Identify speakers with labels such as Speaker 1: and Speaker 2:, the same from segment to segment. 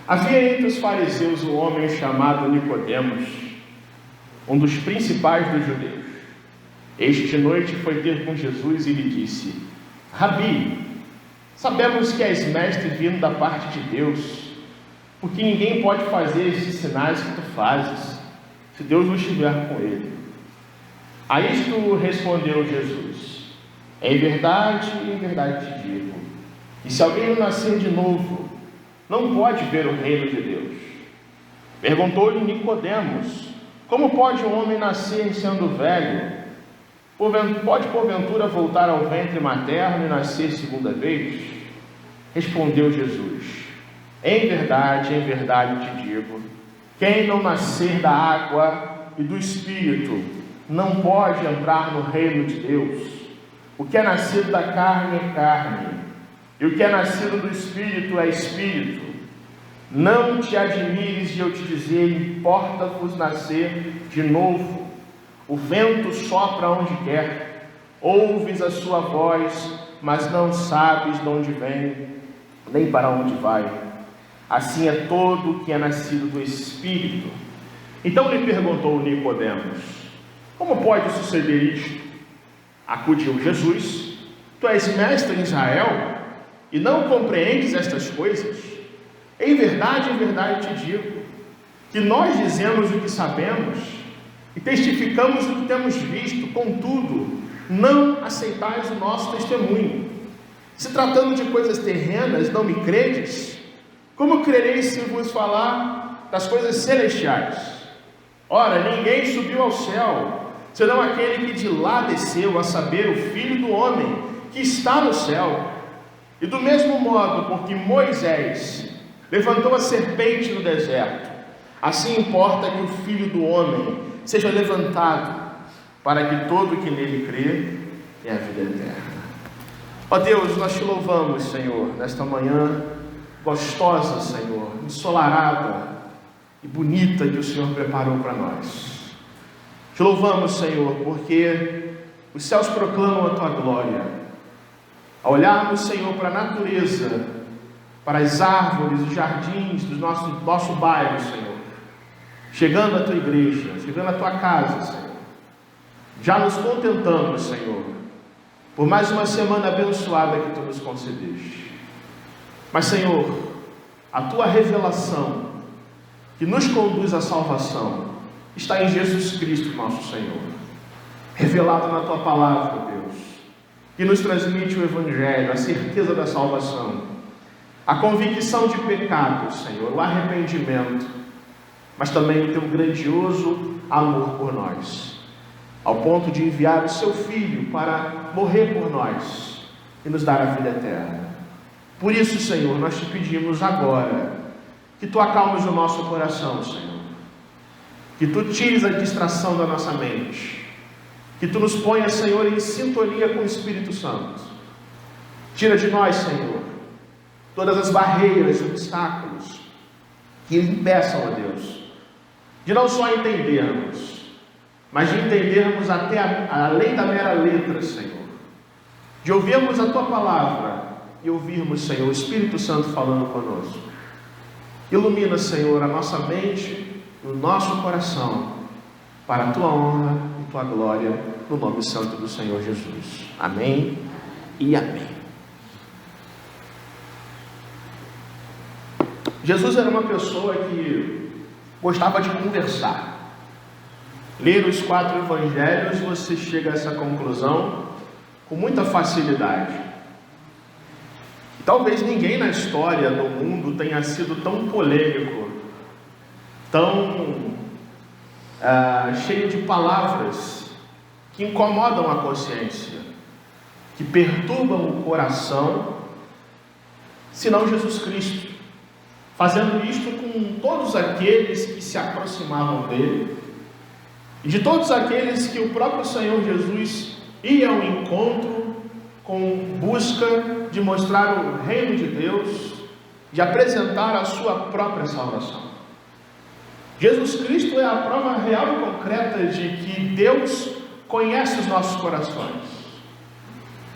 Speaker 1: Havia entre os fariseus um homem chamado Nicodemos, um dos principais dos judeus. Este noite foi ter com Jesus e lhe disse: Rabi, sabemos que és mestre vindo da parte de Deus, porque ninguém pode fazer estes sinais que tu fazes, se Deus não estiver com ele. A isto respondeu Jesus: em verdade te digo, que se alguém não nascer de novo, não pode ver o reino de Deus. Perguntou-lhe Nicodemos: como pode um homem nascer sendo velho? Pode porventura voltar ao ventre materno e nascer segunda vez? Respondeu Jesus: em verdade te digo, quem não nascer da água e do Espírito não pode entrar no reino de Deus. O que é nascido da carne é carne, e o que é nascido do Espírito é Espírito. Não te admires de eu te dizer: importa-vos nascer de novo. O vento sopra onde quer, ouves a sua voz, mas não sabes de onde vem, nem para onde vai. Assim é todo o que é nascido do Espírito. Então lhe perguntou Nicodemos: como pode suceder isto? Acudiu Jesus: tu és mestre em Israel e não compreendes estas coisas? Em verdade te digo, que nós dizemos o que sabemos e testificamos o que temos visto, contudo, não aceitais o nosso testemunho. Se tratando de coisas terrenas, não me credes? Como crereis se vos falar das coisas celestiais? Ora, ninguém subiu ao céu, senão aquele que de lá desceu, a saber, o Filho do Homem, que está no céu. E do mesmo modo, porque Moisés levantou a serpente no deserto, assim importa que o Filho do Homem seja levantado, para que todo que nele crê tenha a vida eterna. Ó Deus, nós te louvamos, Senhor, nesta manhã gostosa, Senhor, ensolarada e bonita que o Senhor preparou para nós. Te louvamos, Senhor, porque os céus proclamam a tua glória. Ao olharmos, Senhor, para a natureza, para as árvores, os jardins do nosso bairro, Senhor, chegando à tua igreja, chegando à tua casa, Senhor, já nos contentamos, Senhor, por mais uma semana abençoada que tu nos concedeste. Mas, Senhor, a tua revelação que nos conduz à salvação está em Jesus Cristo, nosso Senhor, revelado na tua palavra, Deus, que nos transmite o Evangelho, a certeza da salvação, a convicção de pecado, Senhor, o arrependimento, mas também o teu grandioso amor por nós, ao ponto de enviar o seu Filho para morrer por nós e nos dar a vida eterna. Por isso, Senhor, nós te pedimos agora que tu acalmes o nosso coração, Senhor, que tu tires a distração da nossa mente, que tu nos ponhas, Senhor, em sintonia com o Espírito Santo. Tira de nós, Senhor, todas as barreiras e obstáculos que impeçam, ó Deus, de não só entendermos, mas de entendermos até além da mera letra, Senhor, de ouvirmos a tua palavra e ouvirmos, Senhor, o Espírito Santo falando conosco. Ilumina, Senhor, a nossa mente e o nosso coração para a tua honra e tua glória, no nome santo do Senhor Jesus. Amém e amém. Jesus era uma pessoa que gostava de conversar. Ler os 4 evangelhos, você chega a essa conclusão com muita facilidade. Talvez ninguém na história do mundo tenha sido tão polêmico, tão cheio de palavras que incomodam a consciência, que perturbam o coração, senão Jesus Cristo, fazendo isto com todos aqueles que se aproximavam dele, e de todos aqueles que o próprio Senhor Jesus ia ao encontro com busca de mostrar o reino de Deus, de apresentar a sua própria salvação. Jesus Cristo é a prova real e concreta de que Deus conhece os nossos corações.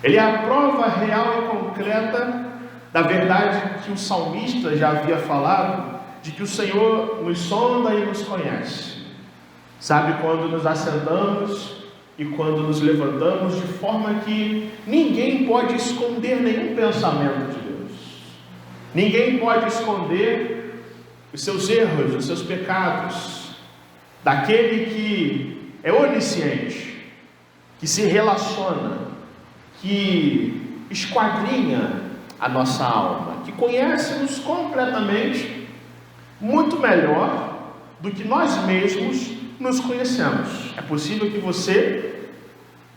Speaker 1: Ele é a prova real e concreta da verdade que o salmista já havia falado, de que o Senhor nos sonda e nos conhece, sabe quando nos assentamos e quando nos levantamos, de forma que ninguém pode esconder nenhum pensamento de Deus, ninguém pode esconder os seus erros, os seus pecados, daquele que é onisciente, que se relaciona, que esquadrinha a nossa alma, que conhece-nos completamente, muito melhor do que nós mesmos nos conhecemos. É possível que você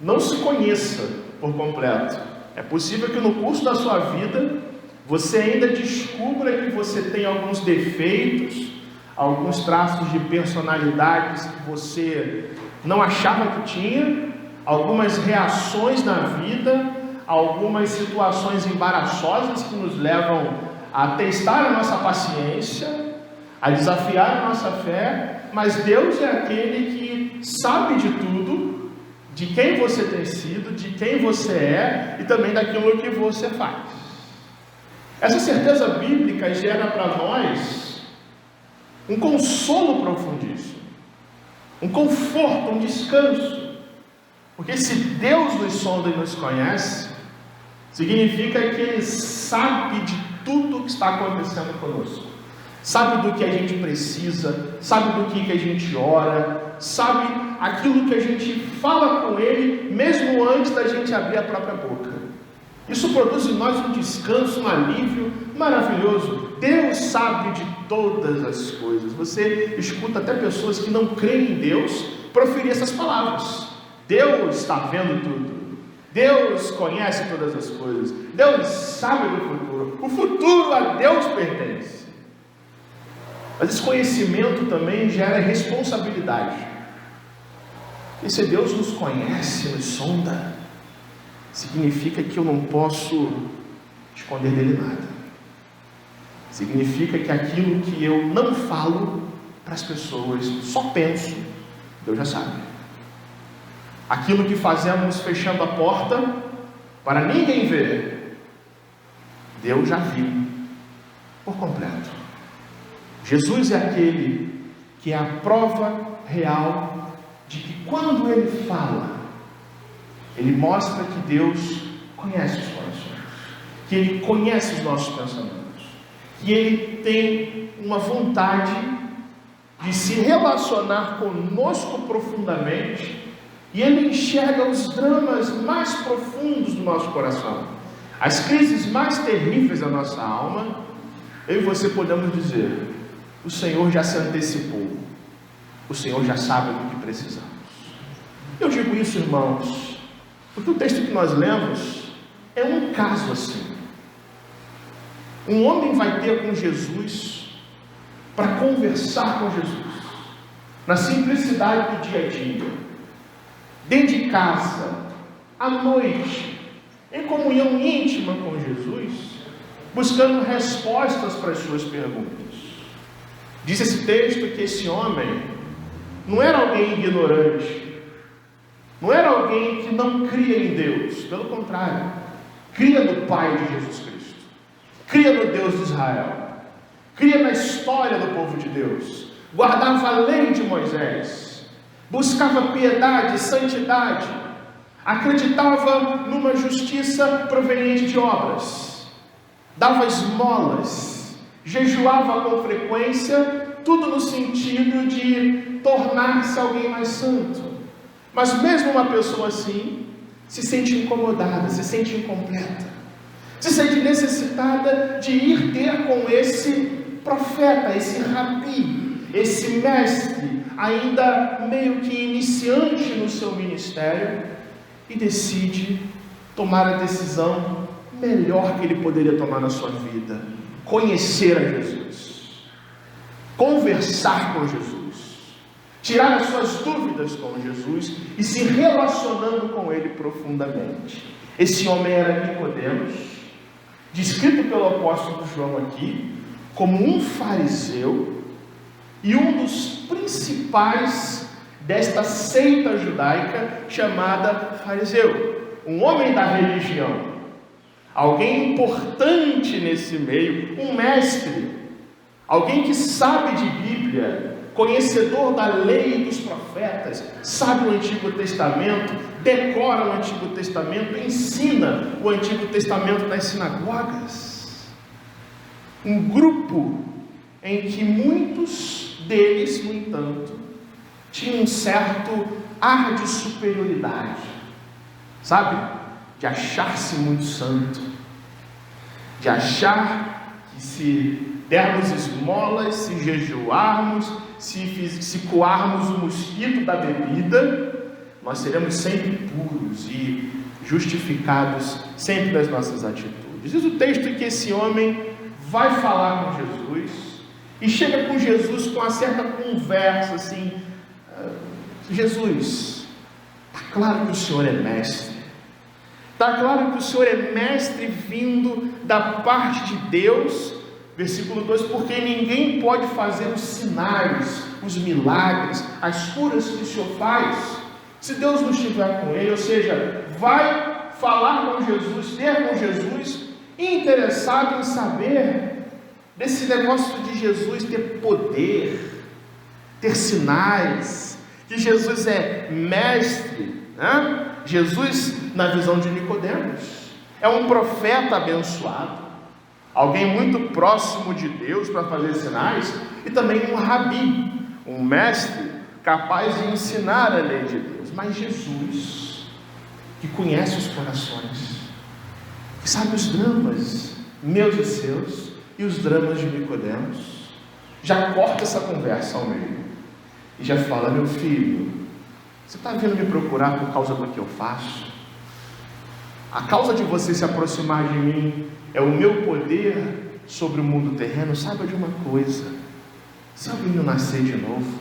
Speaker 1: não se conheça por completo. É possível que no curso da sua vida você ainda descubra que você tem alguns defeitos, alguns traços de personalidades que você não achava que tinha, algumas reações na vida, algumas situações embaraçosas que nos levam a testar a nossa paciência, a desafiar a nossa fé, mas Deus é aquele que sabe de tudo, de quem você tem sido, de quem você é e também daquilo que você faz. Essa certeza bíblica gera para nós um consolo profundíssimo, um conforto, um descanso, porque se Deus nos sonda e nos conhece, significa que Ele sabe de tudo o que está acontecendo conosco, sabe do que a gente precisa, sabe do que a gente ora, sabe aquilo que a gente fala com Ele, mesmo antes da gente abrir a própria boca. Isso produz em nós um descanso, um alívio maravilhoso. Deus sabe de todas as coisas. Você escuta até pessoas que não creem em Deus proferir essas palavras. Deus está vendo tudo. Deus conhece todas as coisas. Deus sabe do futuro. O futuro a Deus pertence. Mas esse conhecimento também gera responsabilidade. E se Deus nos conhece, nos sonda, significa que eu não posso esconder dele nada. Significa que aquilo que eu não falo para as pessoas, só penso, Deus já sabe. Aquilo que fazemos fechando a porta para ninguém ver, Deus já viu por completo. Jesus é aquele que é a prova real de que quando Ele fala, Ele mostra que Deus conhece os corações, que Ele conhece os nossos pensamentos, que Ele tem uma vontade de se relacionar conosco profundamente, e Ele enxerga os dramas mais profundos do nosso coração, as crises mais terríveis da nossa alma. Eu e você podemos dizer: o Senhor já se antecipou, o Senhor já sabe do que precisamos. Eu digo isso, irmãos, porque o texto que nós lemos é um caso assim. Um homem vai ter com Jesus para conversar com Jesus, na simplicidade do dia a dia, dentro de casa, à noite, em comunhão íntima com Jesus, buscando respostas para as suas perguntas. Diz esse texto que esse homem não era alguém ignorante, não era alguém que não cria em Deus, pelo contrário, cria no Pai de Jesus Cristo, cria no Deus de Israel, cria na história do povo de Deus, guardava a lei de Moisés, buscava piedade, santidade, acreditava numa justiça proveniente de obras, dava esmolas, jejuava com frequência, tudo no sentido de tornar-se alguém mais santo. Mas mesmo uma pessoa assim se sente incomodada, se sente incompleta, se sente necessitada de ir ter com esse profeta, esse rabi, esse mestre, ainda meio que iniciante no seu ministério, e decide tomar a decisão melhor que ele poderia tomar na sua vida: conhecer a Jesus, conversar com Jesus, tirar as suas dúvidas com Jesus e se relacionando com Ele profundamente. Esse homem era Nicodemos, descrito pelo apóstolo João aqui como um fariseu e um dos principais desta seita judaica chamada fariseu, um homem da religião. alguém importante nesse meio, um mestre, alguém que sabe de Bíblia, conhecedor da lei e dos profetas, sabe o Antigo Testamento, decora o Antigo Testamento, ensina o Antigo Testamento nas sinagogas. Um grupo em que muitos deles, no entanto, tinham um certo ar de superioridade, sabe? De achar-se muito santo, de achar que se dermos esmolas, se jejuarmos, se coarmos o mosquito da bebida, nós seremos sempre puros e justificados sempre das nossas atitudes. Diz o texto que esse homem vai falar com Jesus e chega com Jesus com uma certa conversa assim: Jesus, está claro que o Senhor é mestre, está claro que o Senhor é mestre vindo da parte de Deus. Versículo 2: porque ninguém pode fazer os sinais, os milagres, as curas que o Senhor faz, se Deus não estiver com ele. Ou seja, vai falar com Jesus, ter com Jesus, interessado em saber desse negócio de Jesus ter poder, ter sinais, que Jesus é mestre, né? Jesus, na visão de Nicodemos, é um profeta abençoado, alguém muito próximo de Deus para fazer sinais, e também um rabi, um mestre capaz de ensinar a lei de Deus. Mas Jesus, que conhece os corações, que sabe os dramas meus e seus, e os dramas de Nicodemos, já corta essa conversa ao meio, e já fala: meu filho, você está vindo me procurar por causa do que eu faço? A causa de você se aproximar de mim é o meu poder sobre o mundo terreno? Saiba de uma coisa: se alguém não nascer de novo,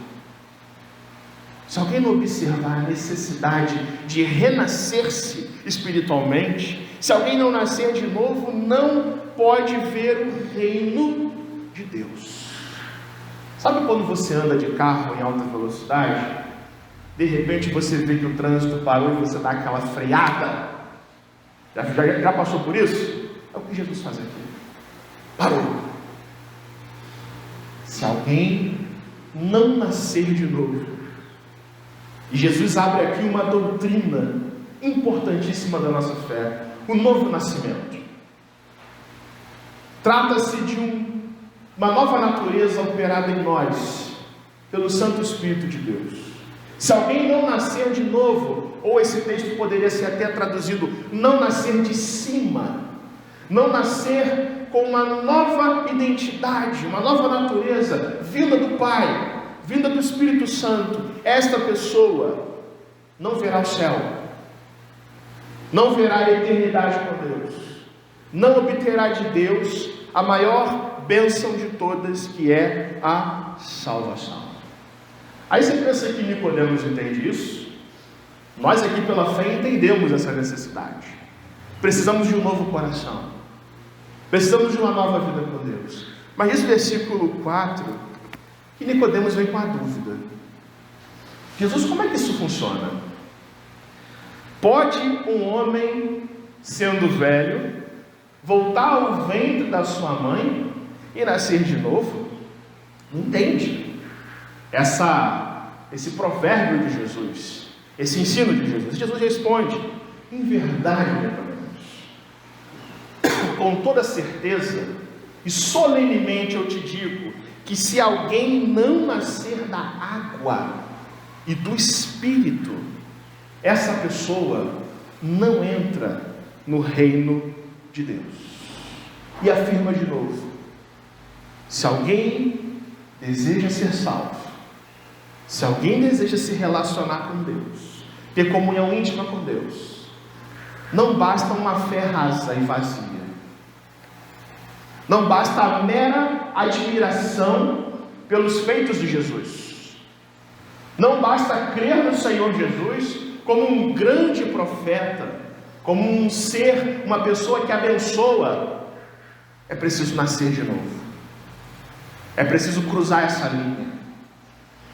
Speaker 1: se alguém não observar a necessidade de renascer-se espiritualmente, se alguém não nascer de novo, não pode ver o reino de Deus. Sabe quando você anda de carro em alta velocidade, de repente você vê que o trânsito parou e você dá aquela freada? Já passou por isso? É o que Jesus faz aqui. Parou. Se alguém não nascer de novo, e Jesus abre aqui uma doutrina importantíssima da nossa fé, o novo nascimento. Trata-se de uma nova natureza operada em nós, pelo Santo Espírito de Deus. Se alguém não nascer de novo, ou esse texto poderia ser até traduzido: não nascer de cima, não nascer com uma nova identidade, uma nova natureza, vinda do Pai, vinda do Espírito Santo, esta pessoa não verá o céu, não verá a eternidade com Deus, não obterá de Deus a maior bênção de todas, que é a salvação. Aí você pensa que Nicodemos entende isso? Nós aqui pela fé entendemos essa necessidade. Precisamos de um novo coração, precisamos de uma nova vida com Deus. Mas esse versículo 4, que Nicodemos vem com a dúvida: Jesus, como é que isso funciona? Pode um homem, sendo velho, voltar ao ventre da sua mãe e nascer de novo? Não entende esse provérbio de Jesus, esse ensino de Jesus. Jesus responde: em verdade, Nicodemos, com toda certeza e solenemente eu te digo, que se alguém não nascer da água e do Espírito, essa pessoa não entra no reino de Deus. E afirma de novo: se alguém deseja ser salvo, se alguém deseja se relacionar com Deus, ter comunhão íntima com Deus, não basta uma fé rasa e vazia, não basta a mera admiração pelos feitos de Jesus, não basta crer no Senhor Jesus como um grande profeta, como um ser, uma pessoa que abençoa. É preciso nascer de novo, é preciso cruzar essa linha,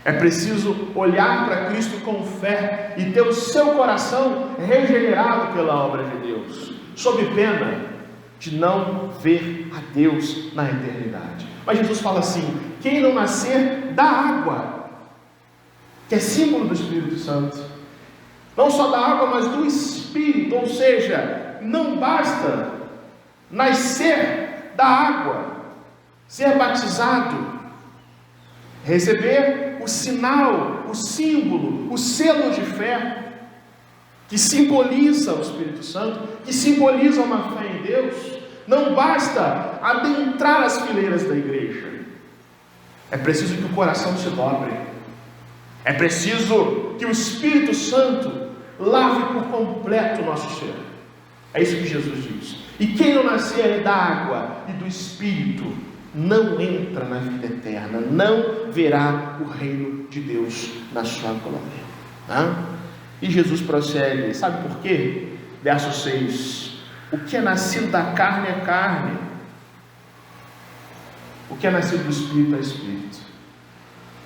Speaker 1: é preciso olhar para Cristo com fé e ter o seu coração regenerado pela obra de Deus, sob pena de não ver a Deus na eternidade. Mas Jesus fala assim: quem não nascer da água, que é símbolo do Espírito Santo, não só da água, mas do Espírito, ou seja, não basta nascer da água, ser batizado, receber o sinal, o símbolo, o selo de fé, que simboliza o Espírito Santo, que simboliza uma fé em Deus. Não basta adentrar as fileiras da igreja, é preciso que o coração se dobre, é preciso que o Espírito Santo lave por completo o nosso ser. É isso que Jesus diz. E quem não nascer da água e do Espírito não entra na vida eterna, não verá o reino de Deus na sua glória. E Jesus prossegue, sabe por quê? Verso 6: o que é nascido da carne é carne, o que é nascido do Espírito é Espírito.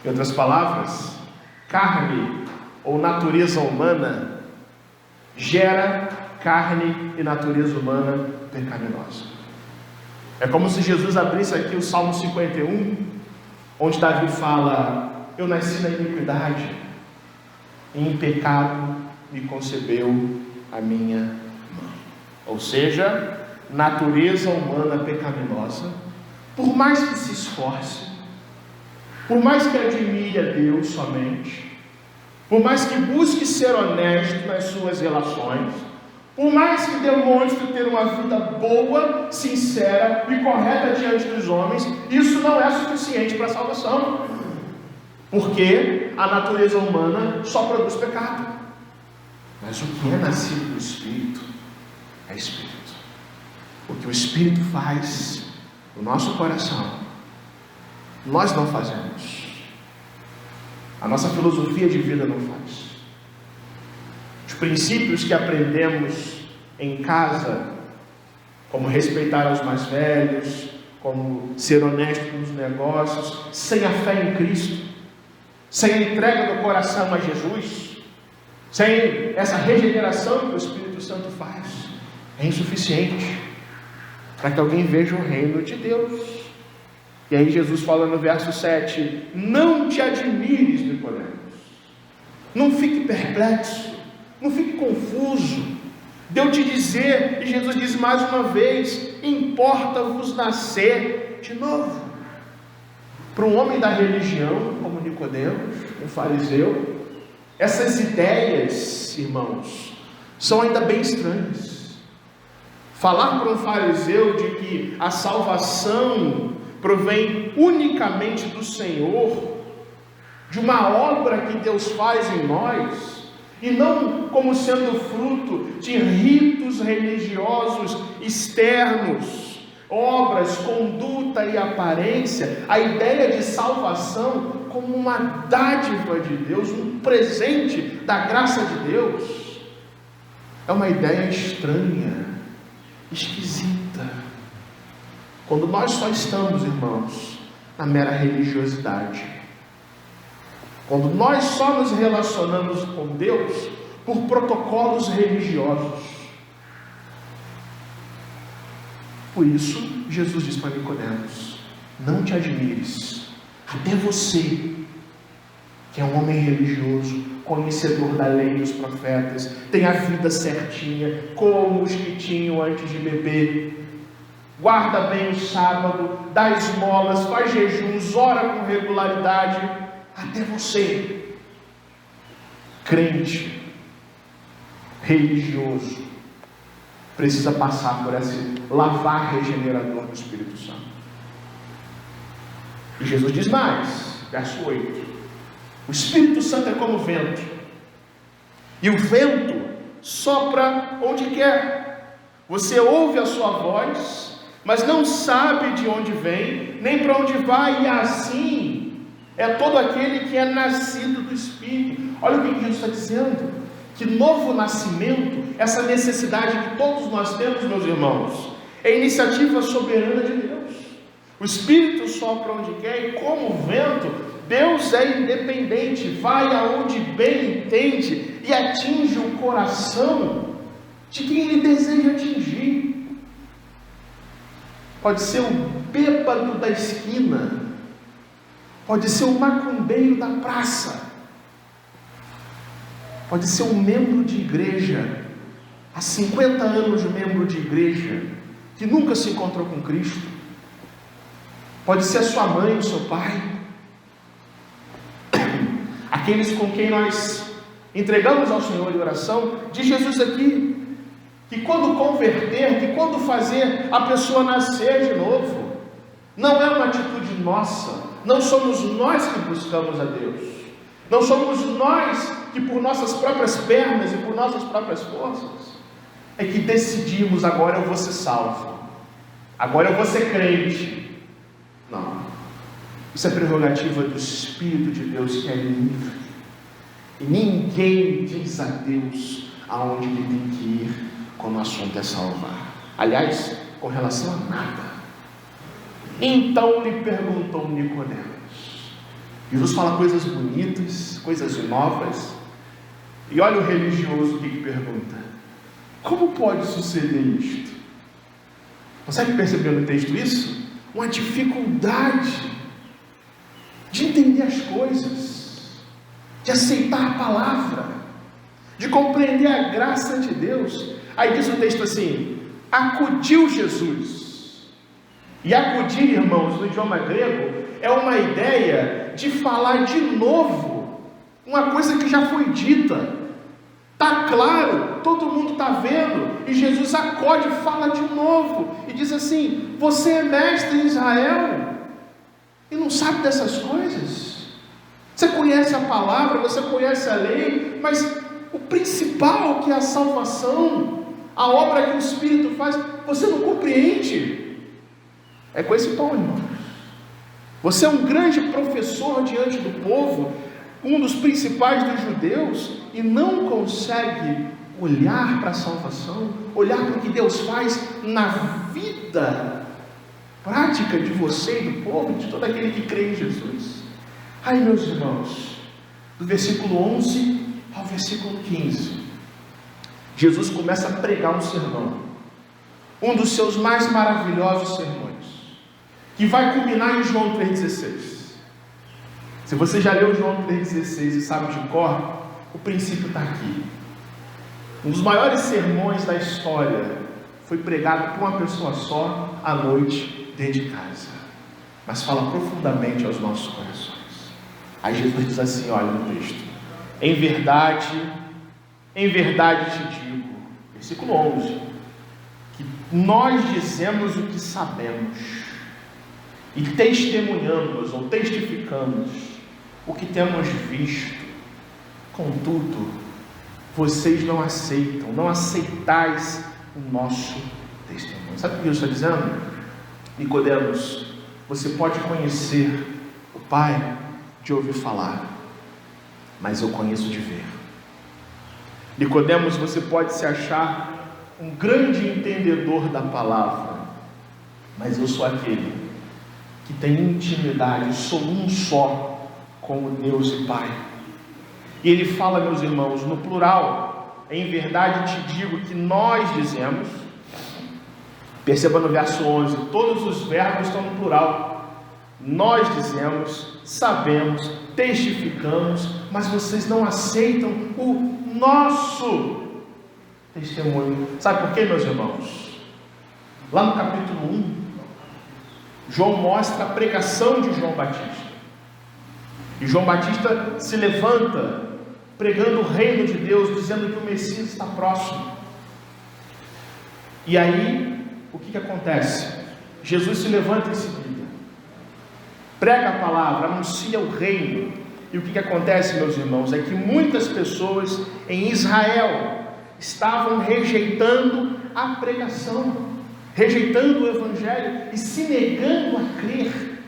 Speaker 1: Em outras palavras, carne ou natureza humana gera carne e natureza humana pecaminosa. É como se Jesus abrisse aqui o Salmo 51, onde Davi fala: eu nasci na iniquidade, e em pecado me concebeu a minha mãe. Ou seja, natureza humana pecaminosa, por mais que se esforce, por mais que admire a Deus somente, por mais que busque ser honesto nas suas relações, por mais que demonstre ter uma vida boa, sincera e correta diante dos homens, isso não é suficiente para a salvação, porque a natureza humana só produz pecado. Mas o que é nascido do Espírito é Espírito. O que o Espírito faz no nosso coração, nós não fazemos. A nossa filosofia de vida não faz. Os princípios que aprendemos em casa, como respeitar os mais velhos, como ser honesto nos negócios, sem a fé em Cristo, sem a entrega do coração a Jesus, sem essa regeneração que o Espírito Santo faz, é insuficiente para que alguém veja o reino de Deus. E aí Jesus fala no verso 7: não te admires, Nicodemos, não fique perplexo, não fique confuso, de eu te dizer, e Jesus diz mais uma vez: importa-vos nascer de novo. Para um homem da religião como Nicodemos, um fariseu, essas ideias, irmãos, são ainda bem estranhas. Falar para um fariseu de que a salvação provém unicamente do Senhor, de uma obra que Deus faz em nós, e não como sendo fruto de ritos religiosos externos, obras, conduta e aparência, a ideia de salvação como uma dádiva de Deus, um presente da graça de Deus, é uma ideia estranha, esquisita. Quando nós só estamos, irmãos, na mera religiosidade, quando nós só nos relacionamos com Deus por protocolos religiosos. Por isso, Jesus diz para Nicodemos: não te admires, até você, que é um homem religioso, conhecedor da lei e dos profetas, tem a vida certinha, como os que tinham antes de beber, guarda bem o sábado, dá esmolas, faz jejuns, ora com regularidade, até você, crente, religioso, precisa passar por esse lavar regenerador do Espírito Santo. E Jesus diz mais, verso 8: o Espírito Santo é como vento, e o vento sopra onde quer. Você ouve a sua voz, mas não sabe de onde vem, nem para onde vai, e assim é todo aquele que é nascido do Espírito. Olha o que Jesus está dizendo, que novo nascimento, essa necessidade que todos nós temos, meus irmãos, é iniciativa soberana de Deus. O Espírito sopra onde quer, e como o vento, Deus é independente, vai aonde bem entende, e atinge o coração de quem Ele deseja atingir. pode ser o bêbado da esquina, pode ser o macumbeiro da praça, pode ser um membro de igreja, há 50 anos membro de igreja, que nunca se encontrou com Cristo, pode ser a sua mãe, o seu pai, aqueles com quem nós entregamos ao Senhor em oração. Diz Jesus aqui, que quando converter, que quando fazer a pessoa nascer de novo, não é uma atitude nossa, não somos nós que buscamos a Deus, não somos nós que por nossas próprias pernas e por nossas próprias forças, é que decidimos, agora eu vou ser salvo, agora eu vou ser crente. Não, isso é prerrogativa do Espírito de Deus, que é livre, e ninguém diz a Deus aonde ele tem que ir quando o assunto é salvar. Aliás, com relação a nada. Então lhe perguntou Nicodemos. Jesus fala coisas bonitas, coisas novas, e olha o religioso que pergunta: como pode suceder isto? Consegue perceber no texto isso? Uma dificuldade de entender as coisas, de aceitar a palavra, de compreender a graça de Deus. Aí diz o texto assim: acudiu Jesus. E acudir, irmãos, no idioma grego, é uma ideia de falar de novo uma coisa que já foi dita. Está claro, todo mundo está vendo, e Jesus acode e fala de novo, e diz assim: você é mestre em Israel e não sabe dessas coisas? Você conhece a palavra, você conhece a lei, mas o principal, que é a salvação, a obra que o Espírito faz, você não compreende. É com esse tom, irmãos. Você é um grande professor diante do povo, um dos principais dos judeus, e não consegue olhar para a salvação, olhar para o que Deus faz na vida prática de você e do povo, de todo aquele que crê em Jesus. Aí, meus irmãos, do versículo 11 ao versículo 15, Jesus começa a pregar um sermão, um dos seus mais maravilhosos sermões, que vai culminar em João 3,16. Se você já leu João 3,16 e sabe de cor, o princípio está aqui. Um dos maiores sermões da história foi pregado por uma pessoa só, à noite, dentro de casa, mas fala profundamente aos nossos corações. Aí Jesus diz assim, olha no texto: em verdade te digo, versículo 11, que nós dizemos o que sabemos, e testemunhamos ou testificamos o que temos visto, contudo, vocês não aceitais o nosso testemunho. Sabe o que Jesus está dizendo? Nicodemos, você pode conhecer o Pai de ouvir falar, mas eu conheço de ver. Nicodemos, você pode se achar um grande entendedor da palavra, mas eu sou aquele que tem intimidade, sou um só com o Deus e Pai. E ele fala, meus irmãos, no plural: em verdade te digo que nós dizemos. Perceba no verso 11, todos os verbos estão no plural. Nós dizemos, sabemos, testificamos, mas vocês não aceitam o nosso testemunho. Sabe por quê, meus irmãos? Lá no capítulo 1, João mostra a pregação de João Batista. E João Batista se levanta pregando o reino de Deus, dizendo que o Messias está próximo. E aí, o que acontece? Jesus se levanta em seguida, prega a palavra, anuncia o reino. E o que acontece, meus irmãos, é que muitas pessoas em Israel estavam rejeitando a pregação, rejeitando o Evangelho e se negando a crer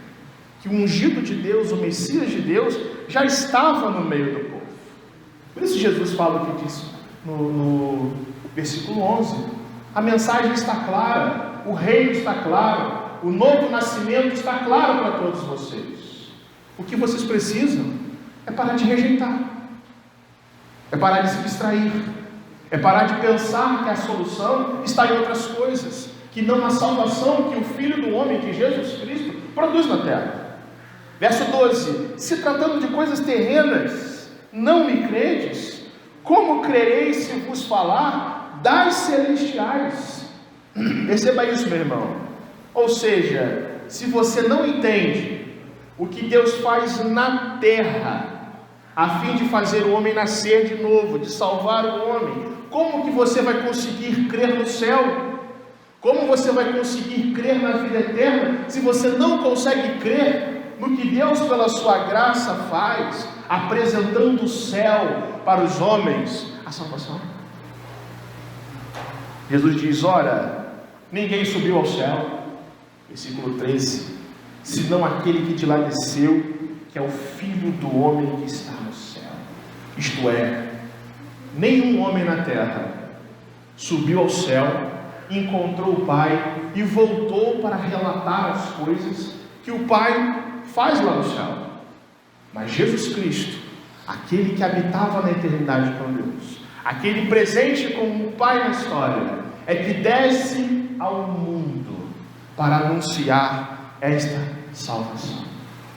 Speaker 1: que o ungido de Deus, o Messias de Deus, já estava no meio do povo. Por isso Jesus fala o que diz no versículo 11: a mensagem está clara, o reino está claro, o novo nascimento está claro para todos vocês. O que vocês precisam é parar de rejeitar, é parar de se distrair, é parar de pensar que a solução está em outras coisas, que não a salvação que o Filho do Homem, que Jesus Cristo, produz na terra. Verso 12: se tratando de coisas terrenas, não me credes, como crereis se vos falar das celestiais? Perceba isso, meu irmão. Ou seja, se você não entende o que Deus faz na terra, a fim de fazer o homem nascer de novo, de salvar o homem, como que você vai conseguir crer no céu? Como você vai conseguir crer na vida eterna, se você não consegue crer no que Deus, pela sua graça, faz, apresentando o céu para os homens, a salvação? Jesus diz: ora, ninguém subiu ao céu, versículo 13, senão aquele que de lá desceu, que é o Filho do Homem que está no céu. Isto é, nenhum homem na terra subiu ao céu, encontrou o Pai e voltou para relatar as coisas que o Pai faz lá no céu. Mas Jesus Cristo, aquele que habitava na eternidade com Deus, aquele presente com o Pai na história, é que desce ao mundo para anunciar esta salvação,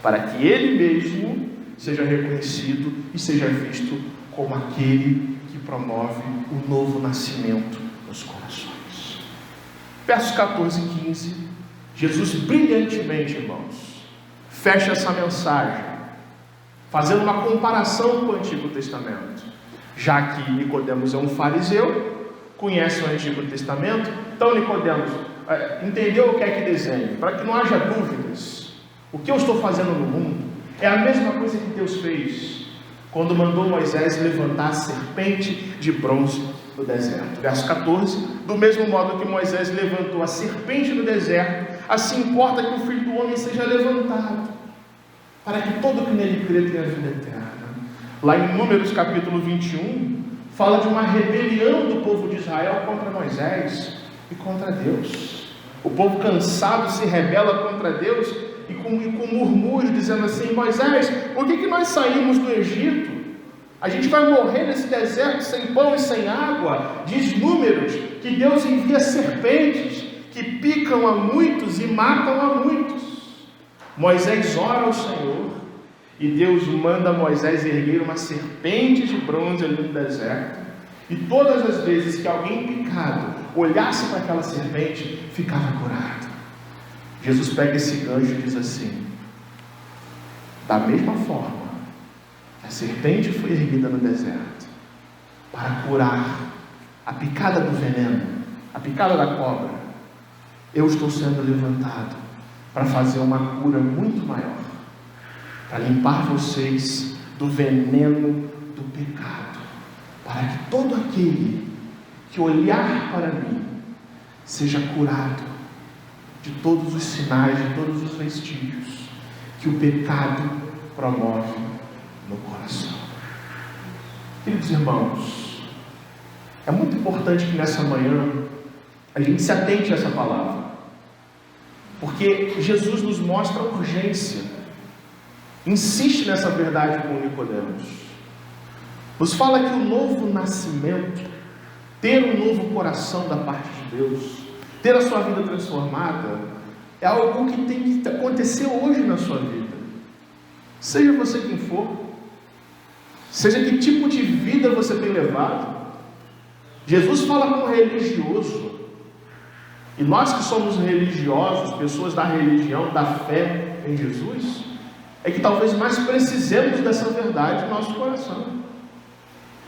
Speaker 1: para que Ele mesmo seja reconhecido e seja visto como aquele que promove o novo nascimento nos corações. Versos 14 e 15, Jesus brilhantemente, irmãos, fecha essa mensagem, fazendo uma comparação com o Antigo Testamento, já que Nicodemos é um fariseu, conhece o Antigo Testamento. Então Nicodemos entendeu o que é que desenha, para que não haja dúvidas. O que eu estou fazendo no mundo é a mesma coisa que Deus fez quando mandou Moisés levantar a serpente de bronze no deserto. Verso 14: do mesmo modo que Moisés levantou a serpente no deserto, assim importa que o Filho do Homem seja levantado, para que todo que nele crê tenha vida eterna. Lá em Números capítulo 21, fala de uma rebelião do povo de Israel contra Moisés e contra Deus. O povo cansado se rebela contra Deus e com murmúrio, dizendo assim: Moisés, por que nós saímos do Egito? A gente vai morrer nesse deserto sem pão e sem água. Diz Números que Deus envia serpentes que picam a muitos e matam a muitos. Moisés ora ao Senhor e Deus manda Moisés erguer uma serpente de bronze ali no deserto, e todas as vezes que alguém picado olhasse para aquela serpente, ficava curado. Jesus pega esse gancho e diz assim: da mesma forma que a serpente foi erguida no deserto para curar a picada do veneno, a picada da cobra, eu estou sendo levantado para fazer uma cura muito maior, para limpar vocês do veneno do pecado, para que todo aquele que olhar para mim seja curado de todos os sinais, de todos os vestígios que o pecado promove no coração. Queridos irmãos, é muito importante que nessa manhã a gente se atente a essa palavra, porque Jesus nos mostra a urgência, insiste nessa verdade com Nicodemos, nos fala que o novo nascimento, ter um novo coração da parte de Deus, ter a sua vida transformada, é algo que tem que acontecer hoje na sua vida. Seja você quem for, seja que tipo de vida você tem levado. Jesus fala com o religioso, e nós que somos religiosos, pessoas da religião, da fé em Jesus, é que talvez mais precisemos dessa verdade no nosso coração.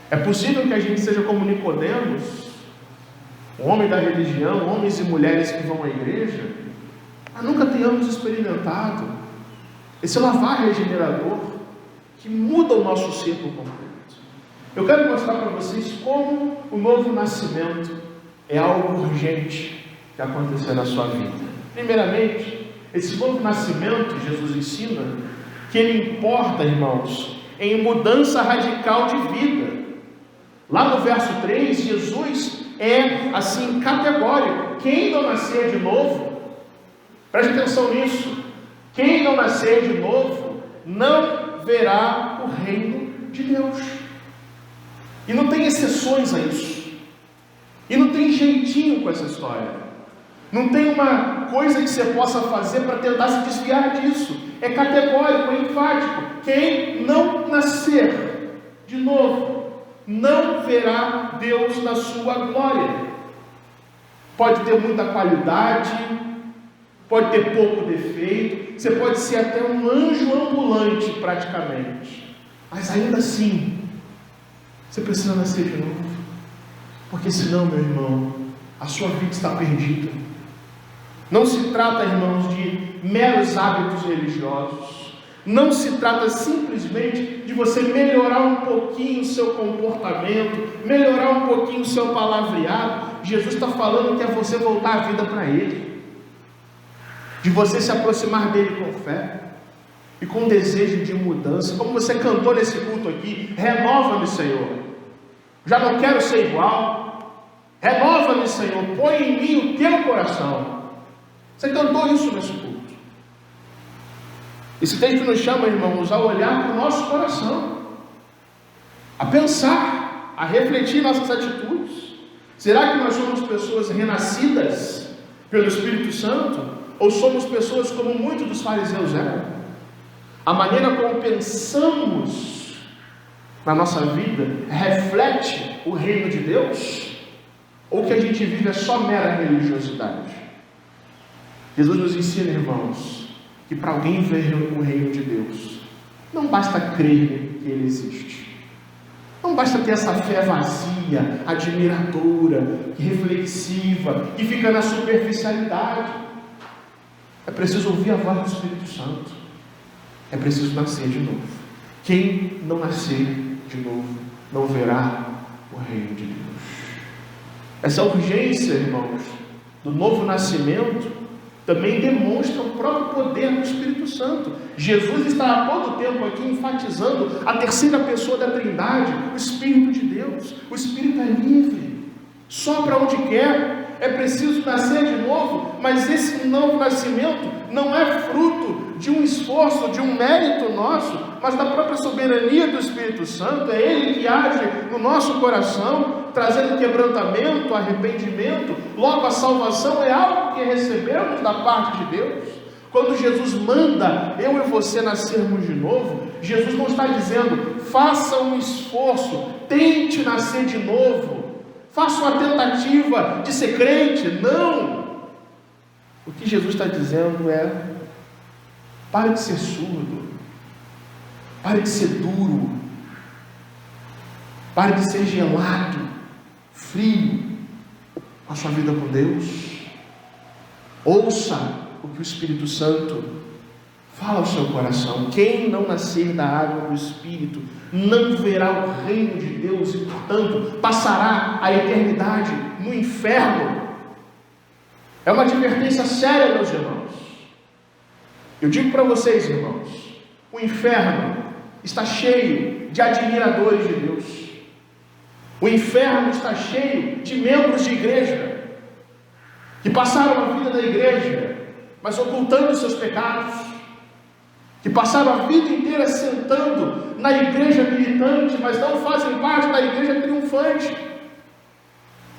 Speaker 1: É possível que a gente seja como Nicodemos, um homem da religião, homens e mulheres que vão à igreja, mas nunca tenhamos experimentado esse lavar regenerador que muda o nosso ser por completo. Eu quero mostrar para vocês como o novo nascimento é algo urgente que acontecer na sua vida. Primeiramente, esse novo nascimento, Jesus ensina que ele importa, irmãos, em mudança radical de vida. Lá no verso 3, Jesus é assim categórico: quem não nascer de novo, preste atenção nisso, quem não nascer de novo não verá o reino de Deus. E não tem exceções a isso, e não tem jeitinho com essa história. Não tem uma coisa que você possa fazer para tentar se desviar disso. É categórico, é enfático. Quem não nascer de novo não verá Deus na sua glória. Pode ter muita qualidade, pode ter pouco defeito, você pode ser até um anjo ambulante praticamente, mas ainda assim você precisa nascer de novo, porque senão, meu irmão, a sua vida está perdida. Não se trata, irmãos, de meros hábitos religiosos. Não se trata simplesmente de você melhorar um pouquinho o seu comportamento, melhorar um pouquinho o seu palavreado. Jesus está falando que é você voltar a vida para Ele, de você se aproximar dele com fé e com desejo de mudança, como você cantou nesse culto aqui: renova-me, Senhor, já não quero ser igual, renova-me, Senhor, põe em mim o teu coração. Você cantou isso nesse culto. Esse texto nos chama, irmãos, a olhar para o nosso coração, a pensar, a refletir nossas atitudes. Será que nós somos pessoas renascidas pelo Espírito Santo? Ou somos pessoas como muitos dos fariseus eram? A maneira como pensamos na nossa vida reflete o reino de Deus? Ou o que a gente vive é só mera religiosidade? Jesus nos ensina, irmãos, que para alguém ver o reino de Deus, não basta crer que Ele existe. Não basta ter essa fé vazia, admiradora, reflexiva, que fica na superficialidade. É preciso ouvir a voz do Espírito Santo. É preciso nascer de novo. Quem não nascer de novo não verá o reino de Deus. Essa urgência, irmãos, do novo nascimento também demonstra o próprio poder do Espírito Santo. Jesus está a todo tempo aqui enfatizando a terceira pessoa da Trindade, o Espírito de Deus. O Espírito é livre, sopra onde quer. É preciso nascer de novo, mas esse novo nascimento não é fruto de um esforço, de um mérito nosso, mas da própria soberania do Espírito Santo. É Ele que age no nosso coração, trazendo quebrantamento, arrependimento. Logo, a salvação é algo que recebemos da parte de Deus. Quando Jesus manda eu e você nascermos de novo, Jesus não está dizendo: faça um esforço, tente nascer de novo, faça uma tentativa de ser crente. Não! O que Jesus está dizendo é: pare de ser surdo, pare de ser duro, pare de ser gelado, frio com a sua vida com Deus. Ouça o que o Espírito Santo fala ao seu coração. Quem não nascer da água do Espírito não verá o reino de Deus e, portanto, passará a eternidade no inferno. É uma advertência séria, meus irmãos. Eu digo para vocês, irmãos, o inferno está cheio de admiradores de Deus. O inferno está cheio de membros de igreja que passaram a vida da igreja, mas ocultando seus pecados, que passaram a vida inteira sentando na igreja militante, mas não fazem parte da igreja triunfante,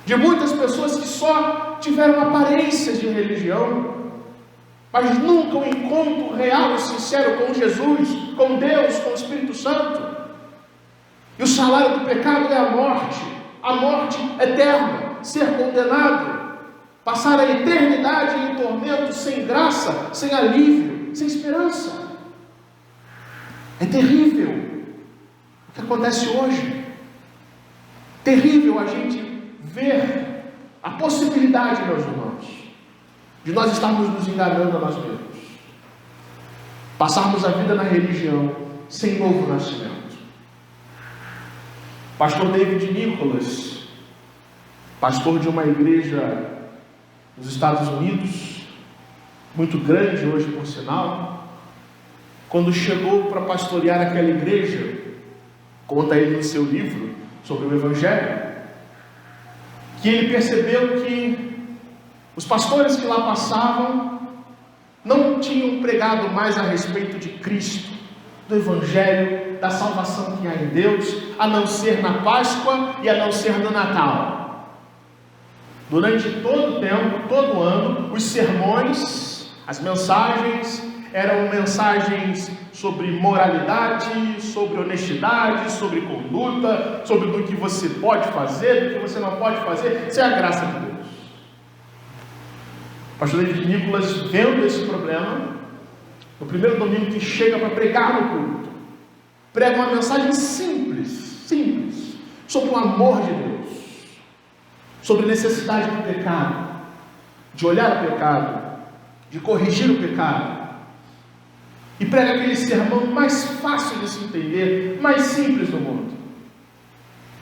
Speaker 1: de muitas pessoas que só tiveram aparências de religião, mas nunca um encontro real e sincero com Jesus, com Deus, com o Espírito Santo. E o salário do pecado é a morte eterna, ser condenado, passar a eternidade em tormento, sem graça, sem alívio, sem esperança. É terrível o que acontece hoje. Terrível a gente ver a possibilidade, meus irmãos, de nós estarmos nos enganando a nós mesmos, passarmos a vida na religião sem novo nascimento. Pastor David Nicholas, pastor de uma igreja nos Estados Unidos, muito grande hoje por sinal, quando chegou para pastorear aquela igreja, conta ele no seu livro sobre o Evangelho, que ele percebeu que os pastores que lá passavam não tinham pregado mais a respeito de Cristo, do Evangelho, da salvação que há em Deus, a não ser na Páscoa e a não ser no Natal. Durante todo o tempo, todo ano, os sermões, as mensagens, eram mensagens sobre moralidade, sobre honestidade, sobre conduta, sobre do que você pode fazer, do que você não pode fazer. Isso é a graça de Deus. O pastor Nicolas, vendo esse problema, no primeiro domingo que chega para pregar no culto, prega uma mensagem simples, sobre o amor de Deus, sobre a necessidade do pecado, de olhar o pecado, de corrigir o pecado, e prega aquele sermão mais fácil de se entender, mais simples do mundo.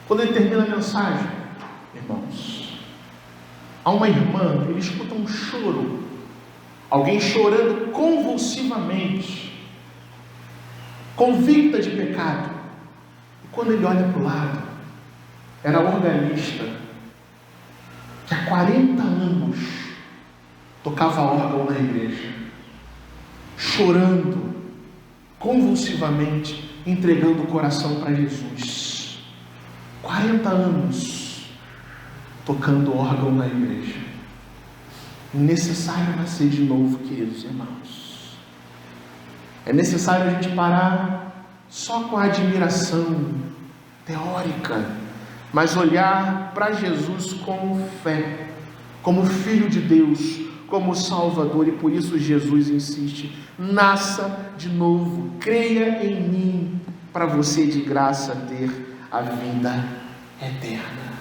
Speaker 1: Quando ele termina a mensagem, irmãos, há uma irmã, ele escuta um choro, alguém chorando convulsivamente, convicta de pecado. E quando ele olha para o lado, era a organista que há 40 anos tocava órgão na igreja, chorando convulsivamente, entregando o coração para Jesus. 40 anos tocando órgão na igreja. Necessário nascer de novo, queridos irmãos. É necessário a gente parar só com a admiração teórica, mas olhar para Jesus com fé, como Filho de Deus, como Salvador. E por isso Jesus insiste: nasça de novo, creia em mim, para você de graça ter a vida eterna.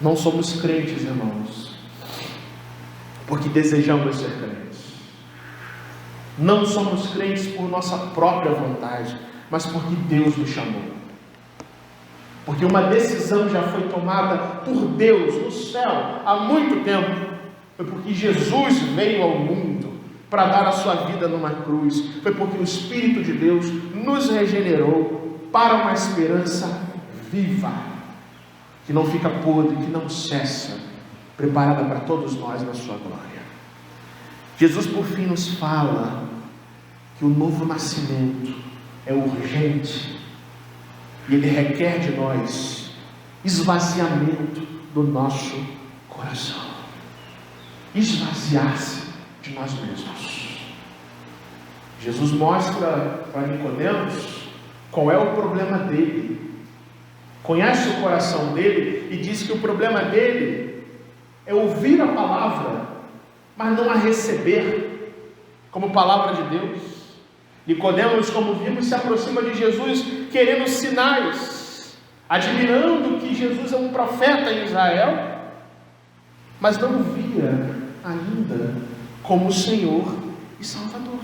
Speaker 1: Não somos crentes, irmãos, porque desejamos ser crentes. Não somos crentes por nossa própria vontade, mas porque Deus nos chamou. Porque uma decisão já foi tomada por Deus no céu há muito tempo. Foi porque Jesus veio ao mundo para dar a sua vida numa cruz. Foi porque o Espírito de Deus nos regenerou para uma esperança viva, que não fica podre, que não cessa, preparada para todos nós na sua glória. Jesus por fim nos fala que o novo nascimento é urgente e ele requer de nós esvaziamento do nosso coração, esvaziar-se de nós mesmos. Jesus mostra para Nicodemos qual é o problema dele, conhece o coração dele e diz que o problema dele é ouvir a palavra, mas não a receber como palavra de Deus. Nicodemos, como vimos, se aproxima de Jesus querendo sinais, admirando que Jesus é um profeta em Israel, mas não o via ainda como Senhor e Salvador,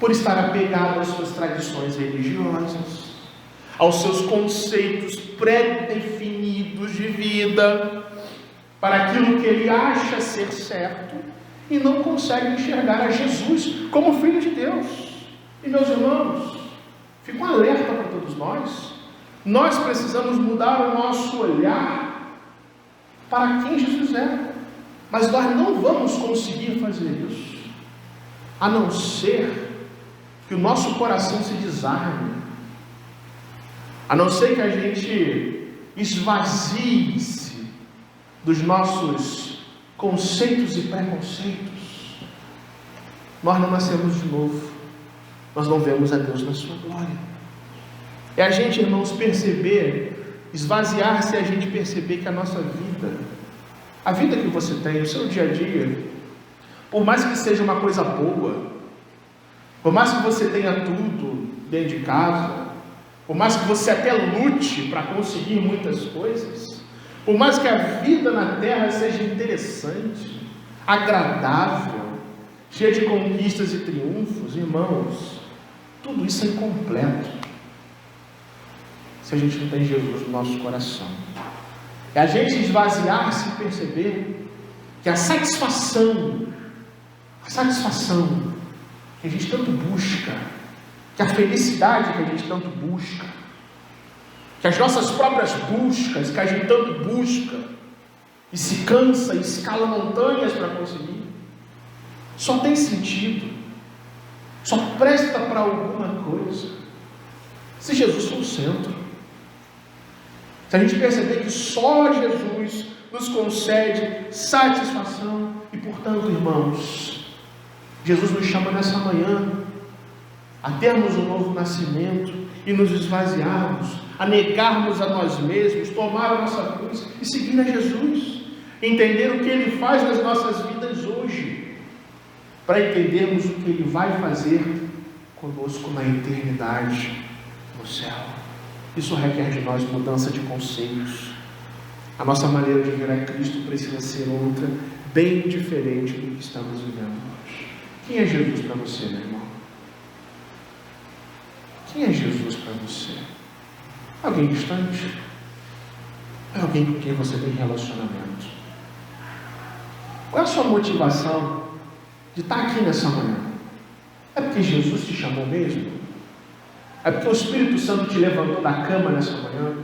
Speaker 1: por estar apegado às suas tradições religiosas, aos seus conceitos pré-definidos de vida, para aquilo que ele acha ser certo, e não consegue enxergar a Jesus como Filho de Deus. E meus irmãos, fico um alerta para todos nós. Nós precisamos mudar o nosso olhar para quem Jesus é, mas nós não vamos conseguir fazer isso, a não ser que o nosso coração se desarme, a não ser que a gente esvazie-se dos nossos conceitos e preconceitos. Nós não nascemos de novo, nós não vemos a Deus na sua glória. É a gente, irmãos, perceber, esvaziar-se, e a gente perceber que a nossa vida, a vida que você tem, o seu dia a dia, por mais que seja uma coisa boa, por mais que você tenha tudo dentro de casa, por mais que você até lute para conseguir muitas coisas, por mais que a vida na terra seja interessante, agradável, cheia de conquistas e triunfos, irmãos, tudo isso é incompleto se a gente não tem Jesus no nosso coração. É a gente esvaziar-se e perceber que a satisfação que a gente tanto busca, que a felicidade que a gente tanto busca, que as nossas próprias buscas que a gente tanto busca e se cansa e escala montanhas para conseguir, só tem sentido, só presta para alguma coisa se Jesus for o centro. Se a gente perceber que só Jesus nos concede satisfação. E portanto, irmãos, Jesus nos chama nessa manhã a termos um novo nascimento e nos esvaziarmos, a negarmos a nós mesmos, tomar a nossa cruz e seguir a Jesus, entender o que Ele faz nas nossas vidas hoje, para entendermos o que Ele vai fazer conosco na eternidade, no céu. Isso requer de nós mudança de conceitos. A nossa maneira de ver a Cristo precisa ser outra, bem diferente do que estamos vivendo hoje. Quem é Jesus para você, meu irmão? Quem é Jesus para você? Alguém distante? É alguém com quem você tem relacionamento? Qual é a sua motivação de estar aqui nessa manhã? É porque Jesus te chamou mesmo? É porque o Espírito Santo te levantou da cama nessa manhã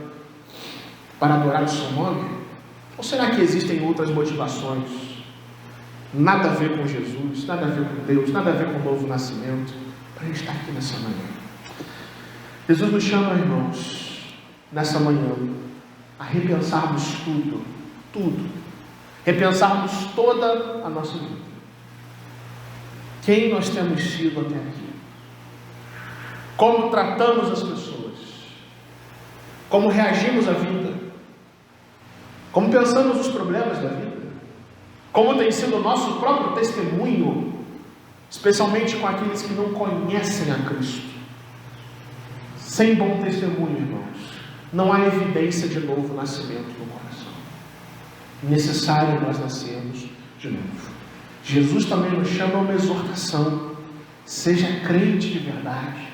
Speaker 1: para adorar o seu nome? Ou será que existem outras motivações? Nada a ver com Jesus, nada a ver com Deus, nada a ver com o novo nascimento, para estar aqui nessa manhã. Jesus nos chama, irmãos, nessa manhã, a repensarmos tudo. Repensarmos toda a nossa vida. Quem nós temos sido até aqui? Como tratamos as pessoas? Como reagimos à vida? Como pensamos os problemas da vida? Como tem sido o nosso próprio testemunho, especialmente com aqueles que não conhecem a Cristo? Sem bom testemunho, irmãos, não há evidência de novo nascimento no coração. Necessário nós nascermos de novo. Jesus também nos chama a uma exortação. Seja crente de verdade.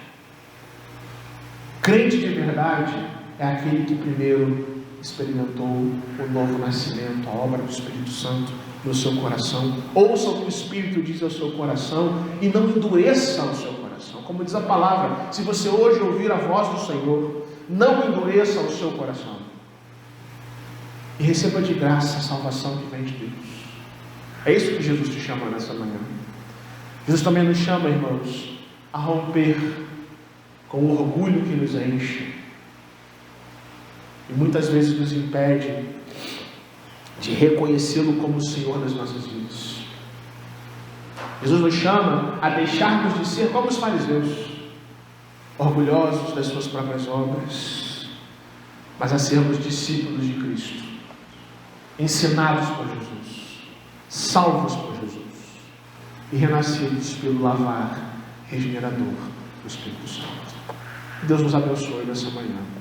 Speaker 1: Crente de verdade é aquele que primeiro experimentou o novo nascimento, a obra do Espírito Santo no seu coração. Ouça o que o Espírito diz ao seu coração e não endureça o seu coração. Como diz a palavra, se você hoje ouvir a voz do Senhor, não endureça o seu coração. E receba de graça a salvação que vem de Deus. É isso que Jesus te chama nessa manhã. Jesus também nos chama, irmãos, a romper com o orgulho que nos enche e muitas vezes nos impede de reconhecê-lo como o Senhor das nossas vidas. Jesus nos chama a deixarmos de ser como os fariseus, orgulhosos das suas próprias obras, mas a sermos discípulos de Cristo, ensinados por Jesus, salvos por Jesus e renascidos pelo lavar regenerador do Espírito Santo. Deus nos abençoe nessa manhã.